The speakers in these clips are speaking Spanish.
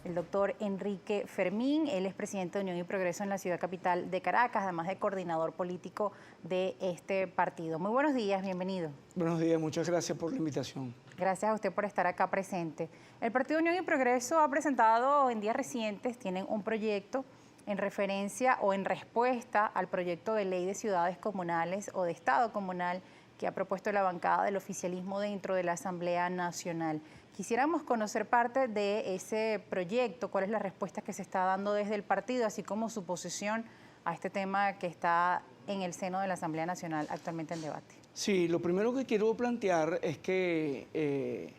el doctor Enrique Fermín. Él es presidente de Unión y Progreso en la ciudad capital de Caracas, además de coordinador político de este partido. Muy buenos días, bienvenido. Buenos días, muchas gracias por la invitación. Gracias a usted por estar acá presente. El Partido Unión y Progreso ha presentado en días recientes, tienen un proyecto en referencia o en respuesta al proyecto de ley de ciudades comunales o de Estado comunal que ha propuesto la bancada del oficialismo dentro de la Asamblea Nacional. Quisiéramos conocer parte de ese proyecto, cuál es la respuesta que se está dando desde el partido, así como su posición a este tema que está en el seno de la Asamblea Nacional actualmente en debate. Sí, lo primero que quiero plantear es que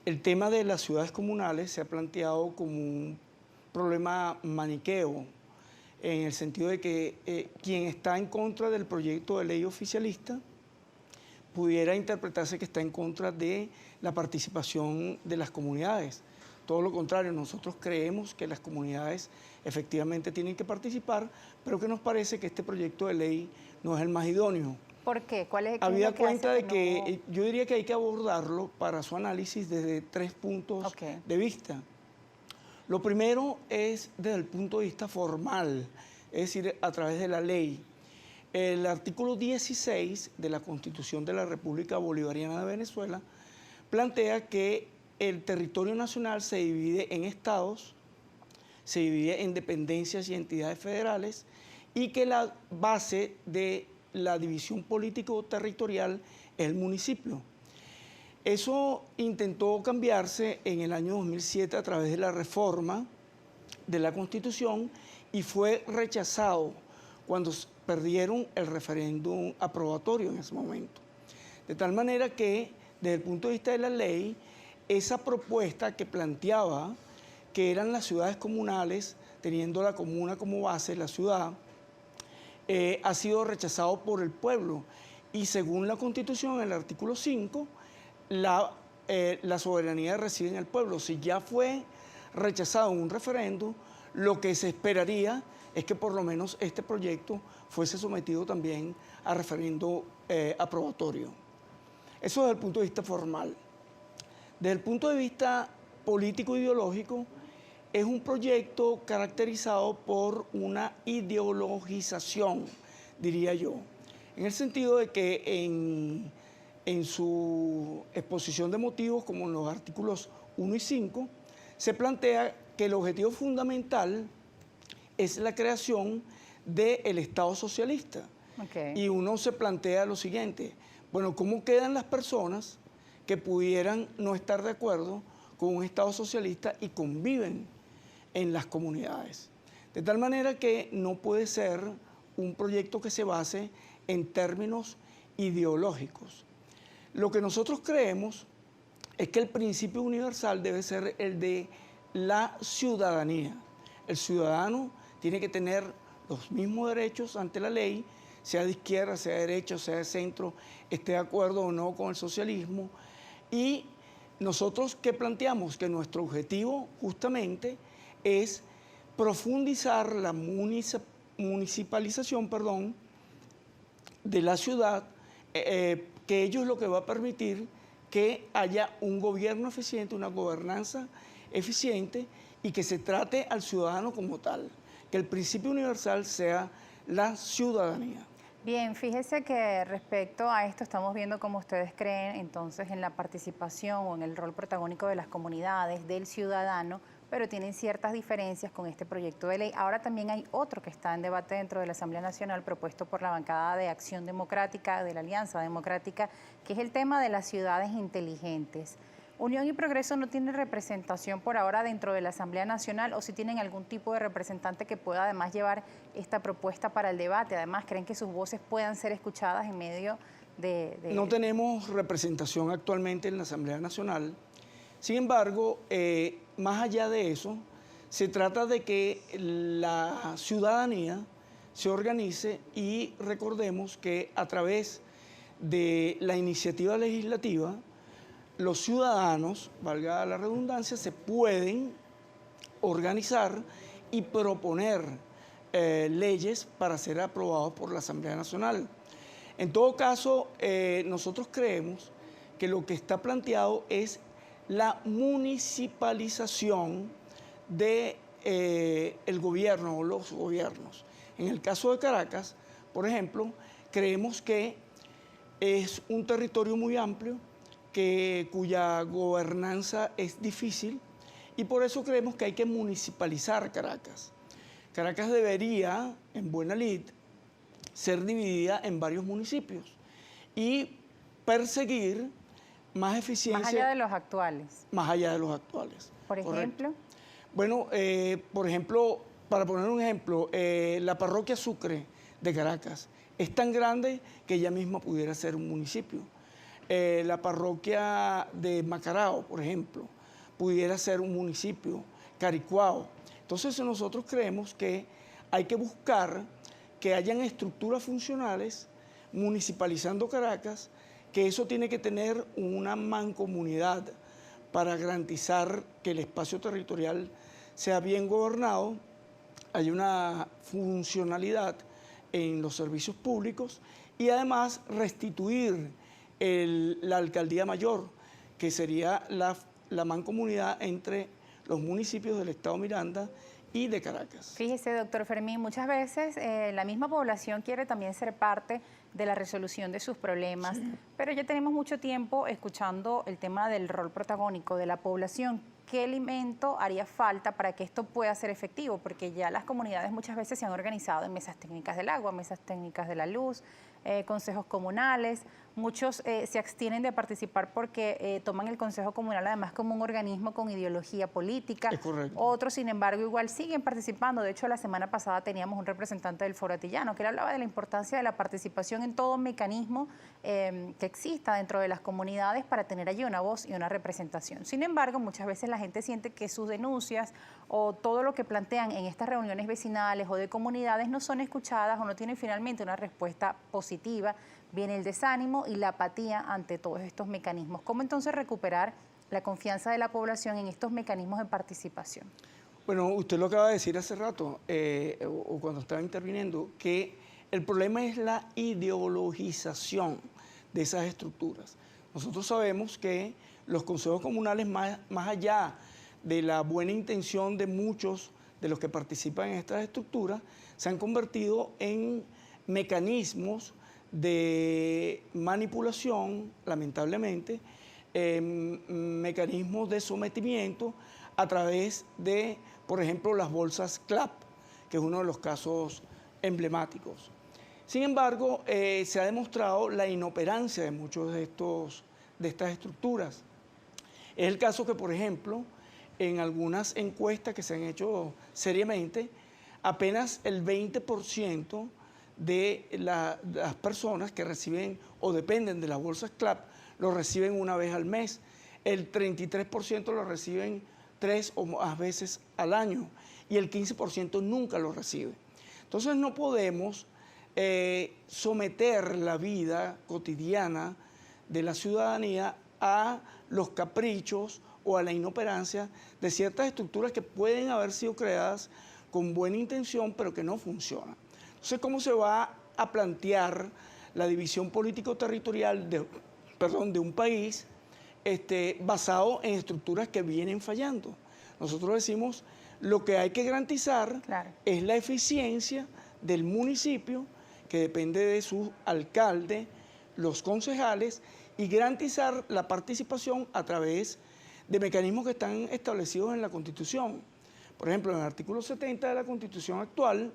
el tema de las ciudades comunales se ha planteado como un problema maniqueo, en el sentido de que quien está en contra del proyecto de ley oficialista pudiera interpretarse que está en contra de la participación de las comunidades. Todo lo contrario, nosotros creemos que las comunidades efectivamente tienen que participar, pero que nos parece que este proyecto de ley no es el más idóneo. ¿Por qué? ¿Cuál es Habida cuenta de que yo diría que hay que abordarlo para su análisis desde 3 puntos de vista. Lo primero es desde el punto de vista formal, es decir, a través de la ley. El artículo 16 de la Constitución de la República Bolivariana de Venezuela plantea que el territorio nacional se divide en estados, se divide en dependencias y entidades federales y que la base de la división político-territorial es el municipio. Eso intentó cambiarse en el año 2007 a través de la reforma de la Constitución y fue rechazado cuando perdieron el referéndum aprobatorio en ese momento. De tal manera que, desde el punto de vista de la ley, esa propuesta que planteaba que eran las ciudades comunales, teniendo la comuna como base, la ciudad, ha sido rechazado por el pueblo. Y según la Constitución, en el artículo 5, la soberanía reside en el pueblo. Si ya fue rechazado en un referéndum, lo que se esperaría es que por lo menos este proyecto fuese sometido también a referendo aprobatorio. Eso desde el punto de vista formal. Desde el punto de vista político-ideológico, es un proyecto caracterizado por una ideologización, diría yo, en el sentido de que en su exposición de motivos, como en los artículos 1 y 5, se plantea que el objetivo fundamental es la creación del Estado socialista. Y uno se plantea lo siguiente, bueno, ¿cómo quedan las personas que pudieran no estar de acuerdo con un Estado socialista y conviven en las comunidades? De tal manera que no puede ser un proyecto que se base en términos ideológicos. Lo que nosotros creemos es que el principio universal debe ser el de la ciudadanía. El ciudadano tiene que tener los mismos derechos ante la ley, sea de izquierda, sea de derecha, sea de centro, esté de acuerdo o no con el socialismo. Y nosotros, ¿qué planteamos? Que nuestro objetivo justamente es profundizar la municipalización, de la ciudad, que ello es lo que va a permitir que haya un gobierno eficiente, una gobernanza eficiente y que se trate al ciudadano como tal, que el principio universal sea la ciudadanía. Bien, fíjese que respecto a esto estamos viendo cómo ustedes creen entonces en la participación o en el rol protagónico de las comunidades, del ciudadano, pero tienen ciertas diferencias con este proyecto de ley. Ahora también hay otro que está en debate dentro de la Asamblea Nacional, propuesto por la bancada de Acción Democrática, de la Alianza Democrática, que es el tema de las ciudades inteligentes. Unión y Progreso no tiene representación por ahora dentro de la Asamblea Nacional, o si tienen algún tipo de representante que pueda además llevar esta propuesta para el debate. Además, ¿creen que sus voces puedan ser escuchadas en medio de...? No tenemos representación actualmente en la Asamblea Nacional. Sin embargo, más allá de eso, se trata de que la ciudadanía se organice y recordemos que a través de la iniciativa legislativa, los ciudadanos, valga la redundancia, se pueden organizar y proponer leyes para ser aprobados por la Asamblea Nacional. En todo caso, nosotros creemos que lo que está planteado es la municipalización de el gobierno o los gobiernos. En el caso de Caracas, por ejemplo, creemos que es un territorio muy amplio, cuya gobernanza es difícil, y por eso creemos que hay que municipalizar Caracas. Caracas debería, en buena lid, ser dividida en varios municipios y perseguir más eficiencia. Más allá de los actuales. Más allá de los actuales. Por ejemplo. Correcto. Bueno, por ejemplo, para poner un ejemplo, la parroquia Sucre de Caracas es tan grande que ella misma pudiera ser un municipio. La parroquia de Macarao, por ejemplo, pudiera ser un municipio, Caricuao. Entonces nosotros creemos que hay que buscar que hayan estructuras funcionales municipalizando Caracas, que eso tiene que tener una mancomunidad para garantizar que el espacio territorial sea bien gobernado, hay una funcionalidad en los servicios públicos y además restituir la alcaldía mayor, que sería la mancomunidad entre los municipios del Estado Miranda y de Caracas. Fíjese, doctor Fermín, muchas veces la misma población quiere también ser parte de la resolución de sus problemas, sí, pero ya tenemos mucho tiempo escuchando el tema del rol protagónico de la población. ¿Qué elemento haría falta para que esto pueda ser efectivo? Porque ya las comunidades muchas veces se han organizado en mesas técnicas del agua, mesas técnicas de la luz, consejos comunales. Muchos se abstienen de participar porque toman el Consejo Comunal además como un organismo con ideología política. Es correcto. Otros, sin embargo, igual siguen participando. De hecho, la semana pasada teníamos un representante del Foro Atillano que él hablaba de la importancia de la participación en todo mecanismo que exista dentro de las comunidades para tener allí una voz y una representación. Sin embargo, muchas veces la gente siente que sus denuncias o todo lo que plantean en estas reuniones vecinales o de comunidades no son escuchadas o no tienen finalmente una respuesta positiva. Viene el desánimo y la apatía ante todos estos mecanismos. ¿Cómo entonces recuperar la confianza de la población en estos mecanismos de participación? Bueno, usted lo acaba de decir hace rato, o cuando estaba interviniendo, que el problema es la ideologización de esas estructuras. Nosotros sabemos que los consejos comunales, más allá de la buena intención de muchos de los que participan en estas estructuras, se han convertido en mecanismos de manipulación, lamentablemente, mecanismos de sometimiento a través de, por ejemplo, las bolsas CLAP, que es uno de los casos emblemáticos. Sin embargo, se ha demostrado la inoperancia de muchos de estas estructuras. Es el caso que, por ejemplo, en algunas encuestas que se han hecho seriamente, apenas el 20% de las personas que reciben o dependen de las bolsas CLAP lo reciben una vez al mes. El 33% lo reciben 3 o más veces al año y el 15% nunca lo recibe. Entonces no podemos someter la vida cotidiana de la ciudadanía a los caprichos o a la inoperancia de ciertas estructuras que pueden haber sido creadas con buena intención, pero que no funcionan. Entonces, ¿cómo se va a plantear la división político-territorial de un país basado en estructuras que vienen fallando? Nosotros decimos, lo que hay que garantizar es la eficiencia del municipio, que depende de su alcalde, los concejales, y garantizar la participación a través de mecanismos que están establecidos en la Constitución. Por ejemplo, en el artículo 70 de la Constitución actual,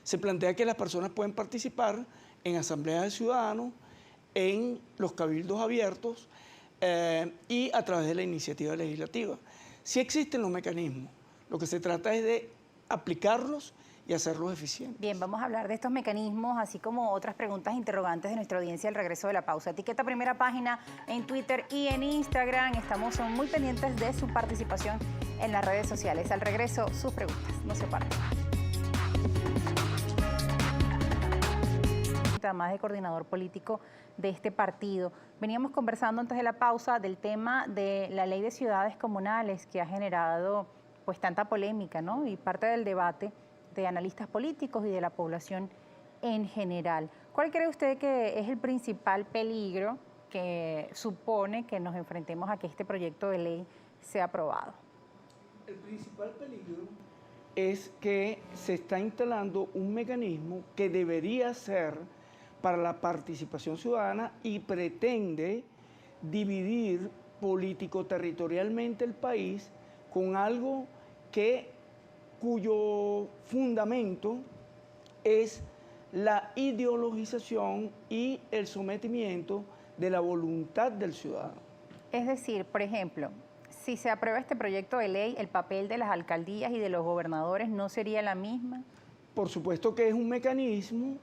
se plantea que las personas pueden participar en asambleas de ciudadanos, en los cabildos abiertos y a través de la iniciativa legislativa. Sí existen los mecanismos, lo que se trata es de aplicarlos y hacerlos eficientes. Bien, vamos a hablar de estos mecanismos, así como otras preguntas interrogantes de nuestra audiencia al regreso de la pausa. Etiqueta Primera Página en Twitter y en Instagram. Estamos muy pendientes de su participación en las redes sociales. Al regreso, sus preguntas. No se aparten. Además de coordinador político de este partido. Veníamos conversando antes de la pausa del tema de la ley de ciudades comunales que ha generado pues tanta polémica, ¿no? Y parte del debate de analistas políticos y de la población en general. ¿Cuál cree usted que es el principal peligro que supone que nos enfrentemos a que este proyecto de ley sea aprobado? el principal peligro es que se está instalando un mecanismo que debería ser para la participación ciudadana y pretende dividir político-territorialmente el país con algo cuyo fundamento es la ideologización y el sometimiento de la voluntad del ciudadano. Es decir, por ejemplo, si se aprueba este proyecto de ley, ¿el papel de las alcaldías y de los gobernadores no sería la misma? Por supuesto que es un mecanismo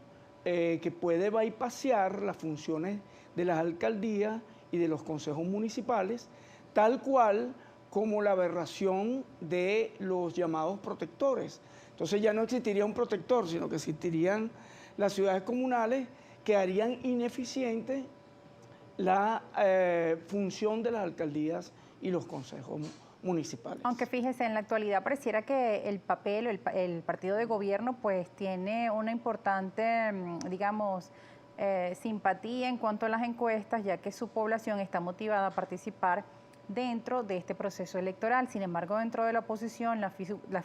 que puede bypassear las funciones de las alcaldías y de los consejos municipales, tal cual como la aberración de los llamados protectores. Entonces ya no existiría un protector, sino que existirían las ciudades comunales que harían ineficiente la función de las alcaldías y los consejos municipales. Aunque fíjese, en la actualidad pareciera que el papel o el partido de gobierno pues tiene una importante, digamos, simpatía en cuanto a las encuestas, ya que su población está motivada a participar dentro de este proceso electoral. Sin embargo, dentro de la oposición, las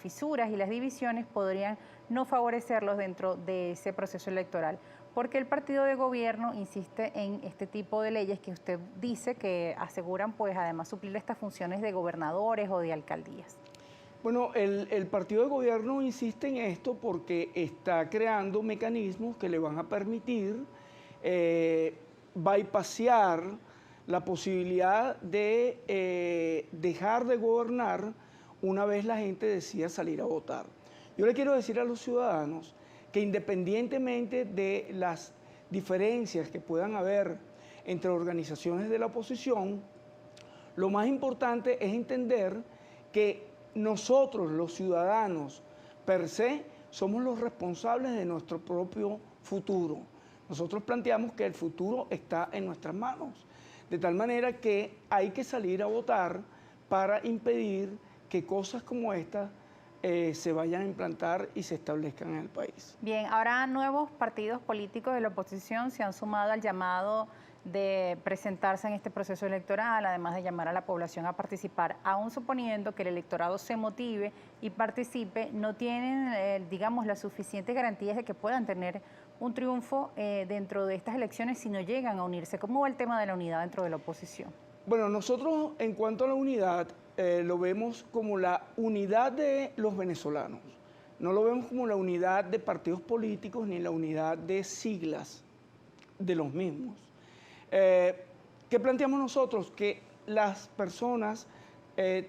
fisuras y las divisiones podrían no favorecerlos dentro de ese proceso electoral, porque el partido de gobierno insiste en este tipo de leyes que usted dice que aseguran, pues, además suplir estas funciones de gobernadores o de alcaldías. Bueno, el partido de gobierno insiste en esto porque está creando mecanismos que le van a permitir bypassear la posibilidad de dejar de gobernar una vez la gente decida salir a votar. Yo le quiero decir a los ciudadanos que independientemente de las diferencias que puedan haber entre organizaciones de la oposición, lo más importante es entender que nosotros, los ciudadanos, per se, somos los responsables de nuestro propio futuro. Nosotros planteamos que el futuro está en nuestras manos, de tal manera que hay que salir a votar para impedir que cosas como estas se vayan a implantar y se establezcan en el país. Bien, ahora nuevos partidos políticos de la oposición se han sumado al llamado de presentarse en este proceso electoral, además de llamar a la población a participar, aún suponiendo que el electorado se motive y participe, no tienen, digamos, las suficientes garantías de que puedan tener un triunfo dentro de estas elecciones si no llegan a unirse. ¿Cómo va el tema de la unidad dentro de la oposición? Bueno, nosotros en cuanto a la unidad, lo vemos como la unidad de los venezolanos. No lo vemos como la unidad de partidos políticos ni la unidad de siglas de los mismos. ¿Qué planteamos nosotros? Que las personas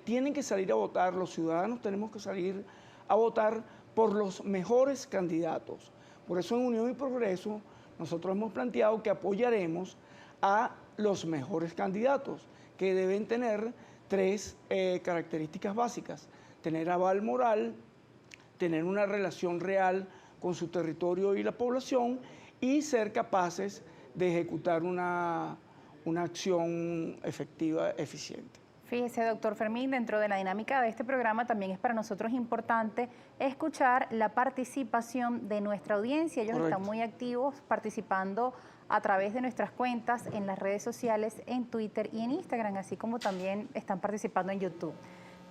tienen que salir a votar, los ciudadanos tenemos que salir a votar por los mejores candidatos. Por eso en Unión y Progreso nosotros hemos planteado que apoyaremos a los mejores candidatos, que deben tener tres características básicas: tener aval moral, tener una relación real con su territorio y la población y ser capaces de ejecutar una acción efectiva, eficiente. Fíjese, doctor Fermín, dentro de la dinámica de este programa también es para nosotros importante escuchar la participación de nuestra audiencia. Ellos están muy activos participando a través de nuestras cuentas en las redes sociales, en Twitter y en Instagram, así como también están participando en YouTube.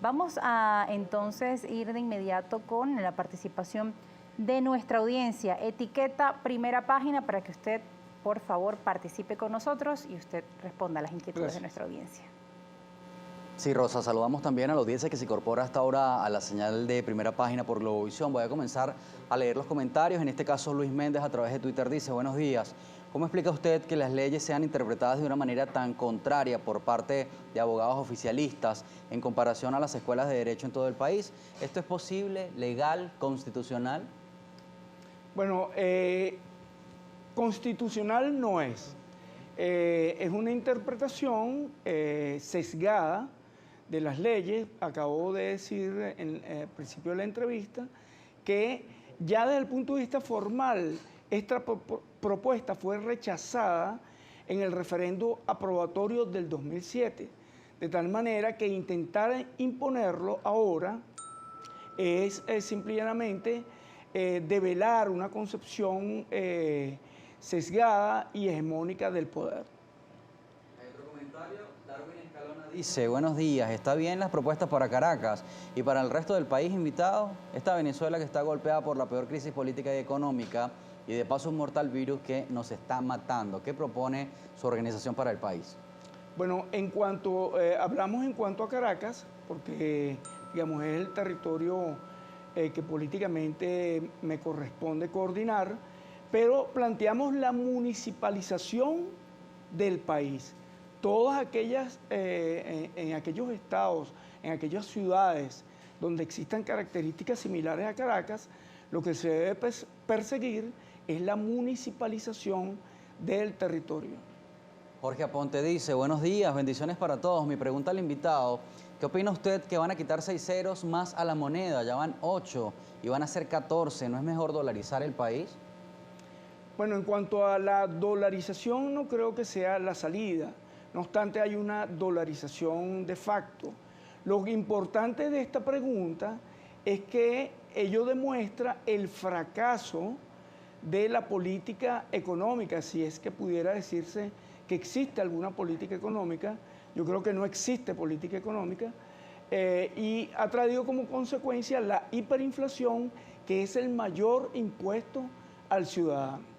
Vamos a entonces ir de inmediato con la participación de nuestra audiencia. Etiqueta Primera Página para que usted, por favor, participe con nosotros y usted responda a las inquietudes de nuestra audiencia. Sí, Rosa, saludamos también a la audiencia que se incorpora hasta ahora a la señal de Primera Página por Globovisión. Voy a comenzar a leer los comentarios. En este caso, Luis Méndez a través de Twitter dice: buenos días. ¿Cómo explica usted que las leyes sean interpretadas de una manera tan contraria por parte de abogados oficialistas en comparación a las escuelas de derecho en todo el país? ¿Esto es posible, legal, constitucional? Bueno, constitucional no es. Es una interpretación sesgada de las leyes. Acabo de decir en el principio de la entrevista que ya desde el punto de vista formal esta propuesta fue rechazada en el referendo aprobatorio del 2007, de tal manera que intentar imponerlo ahora es simplemente develar una concepción sesgada y hegemónica del poder. Hay otro comentario. Darwin Escalona Dice, buenos días, ¿está bien las propuestas para Caracas y para el resto del país invitado? Esta Venezuela que está golpeada por la peor crisis política y económica y de paso un mortal virus que nos está matando. ¿Qué propone su organización para el país? Bueno, hablamos en cuanto a Caracas, porque digamos, es el territorio que políticamente me corresponde coordinar, pero planteamos la municipalización del país. Todas aquellas, en aquellos estados, en aquellas ciudades donde existan características similares a Caracas, lo que se debe perseguir es la municipalización del territorio. Jorge Aponte dice, buenos días, bendiciones para todos. Mi pregunta al invitado, ¿qué opina usted que van a quitar 6 ceros más a la moneda? Ya van 8 y van a ser 14. ¿No es mejor dolarizar el país? Bueno, en cuanto a la dolarización, no creo que sea la salida. No obstante, hay una dolarización de facto. Lo importante de esta pregunta es que ello demuestra el fracaso de la política económica, si es que pudiera decirse que existe alguna política económica. Yo creo que no existe política económica y ha traído como consecuencia la hiperinflación, que es el mayor impuesto al ciudadano.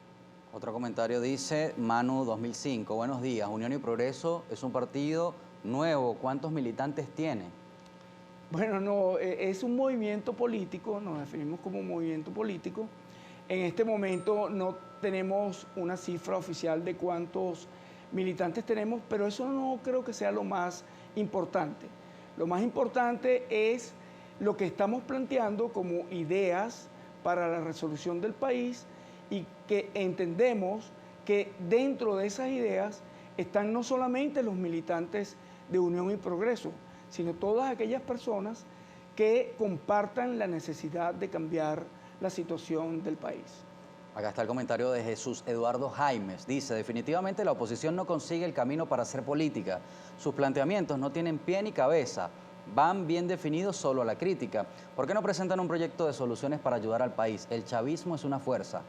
Otro comentario dice, Manu 2005, buenos días, Unión y Progreso es un partido nuevo, ¿cuántos militantes tiene? Bueno, no, es un movimiento político, nos definimos como un movimiento político. En este momento no tenemos una cifra oficial de cuántos militantes tenemos, pero eso no creo que sea lo más importante. Lo más importante es lo que estamos planteando como ideas para la resolución del país y que entendemos que dentro de esas ideas están no solamente los militantes de Unión y Progreso, sino todas aquellas personas que compartan la necesidad de cambiar la situación del país. Acá está el comentario de Jesús Eduardo Jaimes. Dice, definitivamente la oposición no consigue el camino para hacer política. Sus planteamientos no tienen pie ni cabeza. Van bien definidos solo a la crítica. ¿Por qué no presentan un proyecto de soluciones para ayudar al país? El chavismo es una fuerza.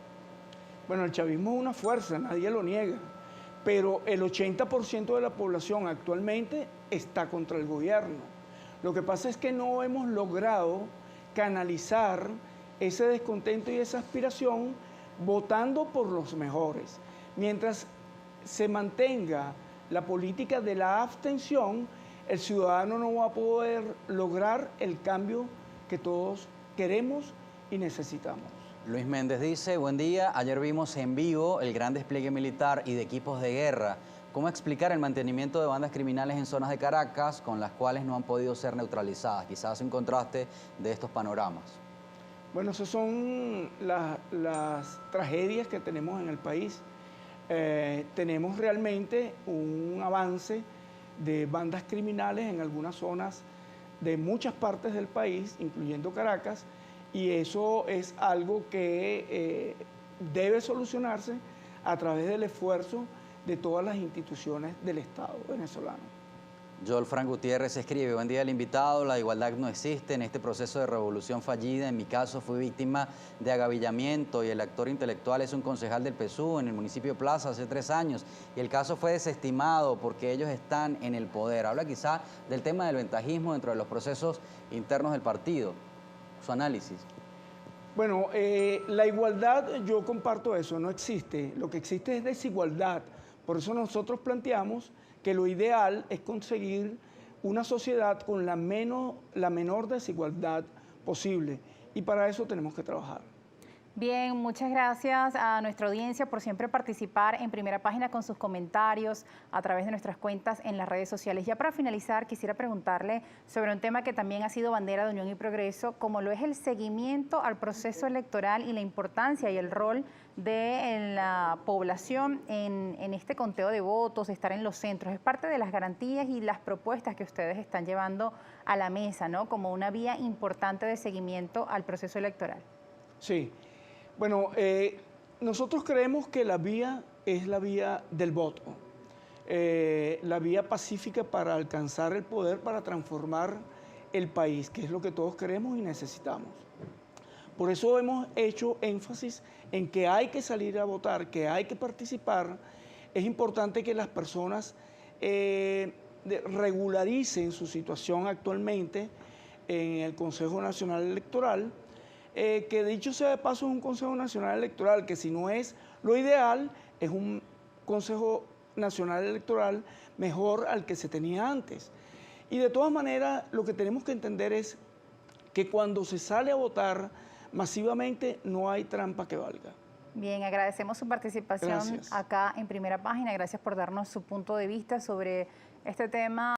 Bueno, el chavismo es una fuerza, nadie lo niega, pero el 80% de la población actualmente está contra el gobierno. Lo que pasa es que no hemos logrado canalizar ese descontento y esa aspiración votando por los mejores. Mientras se mantenga la política de la abstención, el ciudadano no va a poder lograr el cambio que todos queremos y necesitamos. Luis Méndez dice, buen día, ayer vimos en vivo el gran despliegue militar y de equipos de guerra. ¿Cómo explicar el mantenimiento de bandas criminales en zonas de Caracas con las cuales no han podido ser neutralizadas? Quizás un contraste de estos panoramas. Bueno, esas son las tragedias que tenemos en el país. Tenemos realmente un avance de bandas criminales en algunas zonas de muchas partes del país, incluyendo Caracas, y eso es algo que debe solucionarse a través del esfuerzo de todas las instituciones del Estado venezolano. Joel Frank Gutiérrez escribe, buen día al invitado, la igualdad no existe en este proceso de revolución fallida. En mi caso fui víctima de agavillamiento y el actor intelectual es un concejal del PSUV en el municipio de Plaza hace 3 años y el caso fue desestimado porque ellos están en el poder. Habla quizá del tema del ventajismo dentro de los procesos internos del partido. Su análisis. Bueno, la igualdad, yo comparto eso, no existe. Lo que existe es desigualdad. Por eso nosotros planteamos que lo ideal es conseguir una sociedad con la menor desigualdad posible. Y para eso tenemos que trabajar. Bien, muchas gracias a nuestra audiencia por siempre participar en Primera Página con sus comentarios a través de nuestras cuentas en las redes sociales. Ya para finalizar, quisiera preguntarle sobre un tema que también ha sido bandera de Unión y Progreso, como lo es el seguimiento al proceso electoral y la importancia y el rol de la población en este conteo de votos, estar en los centros. Es parte de las garantías y las propuestas que ustedes están llevando a la mesa, ¿no? Como una vía importante de seguimiento al proceso electoral. Sí. Bueno, nosotros creemos que la vía es la vía del voto, la vía pacífica para alcanzar el poder, para transformar el país, que es lo que todos queremos y necesitamos. Por eso hemos hecho énfasis en que hay que salir a votar, que hay que participar. Es importante que las personas regularicen su situación actualmente en el Consejo Nacional Electoral, que dicho sea de paso es un Consejo Nacional Electoral que si no es lo ideal, es un Consejo Nacional Electoral mejor al que se tenía antes. Y de todas maneras, lo que tenemos que entender es que cuando se sale a votar masivamente no hay trampa que valga. Bien, agradecemos su participación acá en Primera Página. Gracias por darnos su punto de vista sobre este tema.